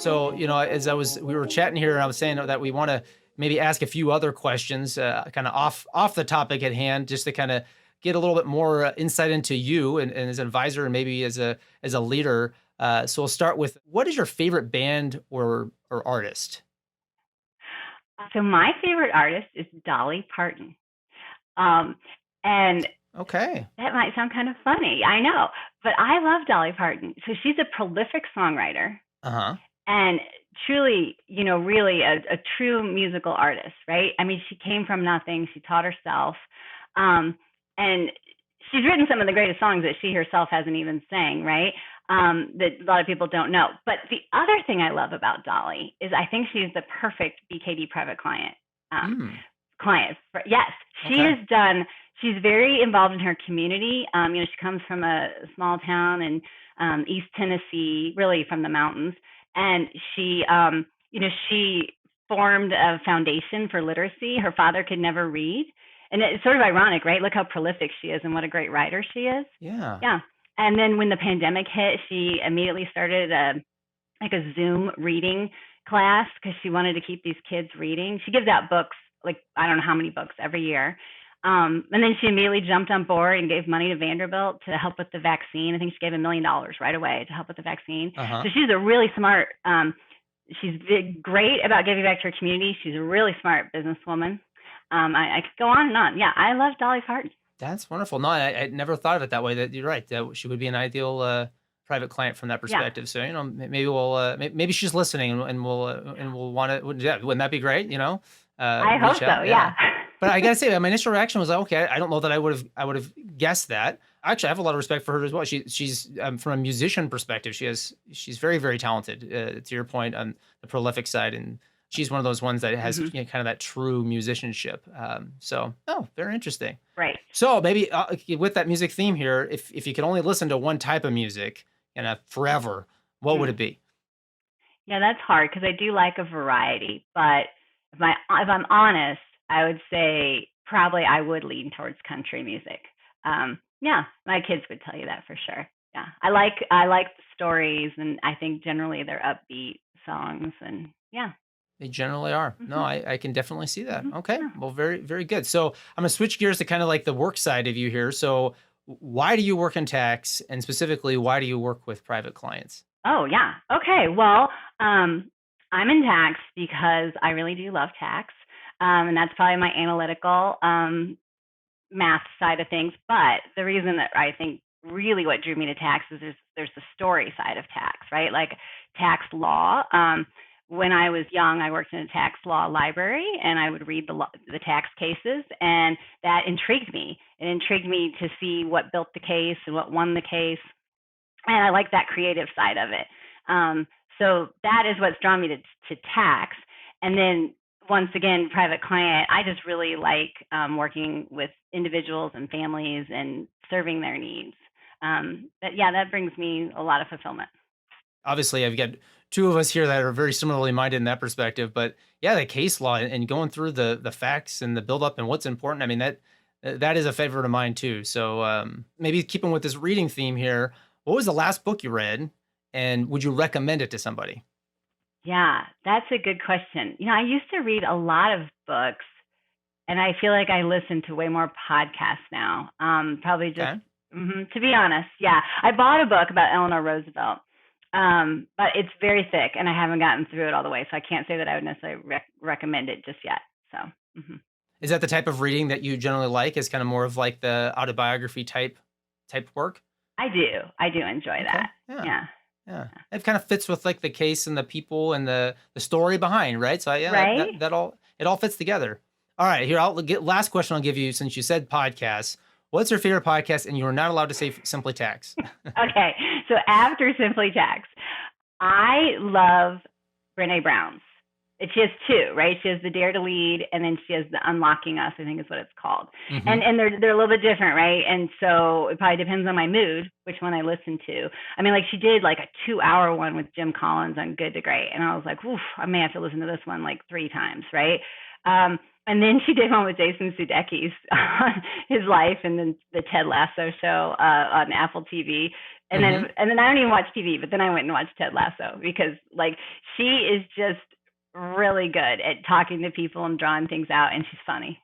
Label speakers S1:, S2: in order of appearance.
S1: So, as we were chatting here, and I was saying that we want to maybe ask a few other questions, kind of off the topic at hand, just to kind of get a little bit more insight into you and as an advisor, and maybe as a leader. So we'll start with, what is your favorite band or artist?
S2: So my favorite artist is Dolly Parton. Um, and
S1: Okay.
S2: that might sound kind of funny, I know, but I love Dolly Parton. So she's a prolific songwriter
S1: Uh-huh.
S2: and truly, really a true musical artist, right? I mean, she came from nothing. She taught herself. And she's written some of the greatest songs that she herself hasn't even sang, right? That a lot of people don't know. But the other thing I love about Dolly is I think she's the perfect BKD private client. Um,
S1: Mm,
S2: yes, she
S1: okay.
S2: has done. She's very involved in her community. She comes from a small town in East Tennessee, really from the mountains, and she formed a foundation for literacy. Her father could never read, and it's sort of ironic, right? Look how prolific she is and what a great writer she is.
S1: Yeah.
S2: Yeah. And then when the pandemic hit, she immediately started a Zoom reading class because she wanted to keep these kids reading. She gives out books, like I don't know how many books every year. And then she immediately jumped on board and gave money to Vanderbilt to help with the vaccine. I think she gave $1 million right away to help with the vaccine.
S1: Uh-huh.
S2: So she's a really smart. She's great about giving back to her community. She's a really smart businesswoman. I could go on and on. Yeah, I love Dolly Parton.
S1: That's wonderful. No, I never thought of it that way. That you're right. That she would be an ideal private client from that
S2: Yeah,
S1: perspective. So, maybe we'll maybe she's listening, and we'll want to. Yeah, wouldn't that be great?
S2: I hope
S1: Reach
S2: so.
S1: out. Yeah.
S2: Yeah.
S1: But I gotta say, my initial reaction was like, okay, I don't know that I would have guessed that. Actually, I have a lot of respect for her as well. She's from a musician perspective, she's very, very talented. To your point on the prolific side, and she's one of those ones that has
S2: Hmm.
S1: kind of that true musicianship. So, oh, very interesting.
S2: Right.
S1: So maybe with that music theme here, if you could only listen to one type of music forever, what would
S2: Mm.
S1: it be?
S2: Yeah, that's hard because I do like a variety. But if I'm honest, I would say probably I would lean towards country music. Yeah, my kids would tell you that for sure. Yeah, I like the stories, and I think generally they're upbeat songs, and yeah.
S1: They generally are. No,
S2: Hmm.
S1: I can definitely see that. Okay,
S2: Yeah.
S1: well, very, very good. So I'm gonna switch gears to kind of like the work side of you here. So why do you work in tax, and specifically, why do you work with private clients?
S2: Oh yeah. Okay. Well, I'm in tax because I really do love tax, and that's probably my analytical math side of things. But the reason that I think really what drew me to tax is there's the story side of tax, right? Like tax law. When I was young, I worked in a tax law library, and I would read the tax cases, and that intrigued me. It intrigued me to see what built the case and what won the case, and I like that creative side of it. So that is what's drawn me to tax. And then once again, private client, I just really like working with individuals and families and serving their needs. But yeah, that brings me a lot of fulfillment.
S1: Obviously, I've got two of us here that are very similarly minded in that perspective. But yeah, the case law and going through the facts and the buildup and what's important. I mean, that is a favorite of mine too. So maybe keeping with this reading theme here, what was the last book you read, and would you recommend it to somebody?
S2: Yeah, that's a good question. I used to read a lot of books, and I feel like I listen to way more podcasts now. Probably just
S1: Okay.
S2: to be honest, yeah. I bought a book about Eleanor Roosevelt, but it's very thick, and I haven't gotten through it all the way, so I can't say that I would necessarily recommend it just yet. So,
S1: Is that the type of reading that you generally like? Is kind of more of like the autobiography type work?
S2: I do enjoy
S1: Okay.
S2: that.
S1: Yeah.
S2: Yeah,
S1: Yeah. It kind of fits with like the case and the people and the story behind, right? So yeah,
S2: right.
S1: that all it all fits together. All right, here I'll get last question I'll give you since you said podcasts. What's your favorite podcast? And you are not allowed to say Simply Tax.
S2: Okay, so after Simply Tax, I love Brene Brown's. And she has two, right? She has the Dare to Lead, and then she has the Unlocking Us, I think is what it's called. And
S1: Hmm.
S2: and they're a little bit different, right? And so it probably depends on my mood which one I listen to. I mean, like she did like a 2 hour one with Jim Collins on Good to Great, and I was like, oof, I may have to listen to this one like 3 times, right? And then she did one with Jason Sudeikis on his life, and then the Ted Lasso show on Apple TV. And
S1: Hmm.
S2: then I don't even watch TV, but then I went and watched Ted Lasso because like she is just really good at talking to people and drawing things out, and she's funny.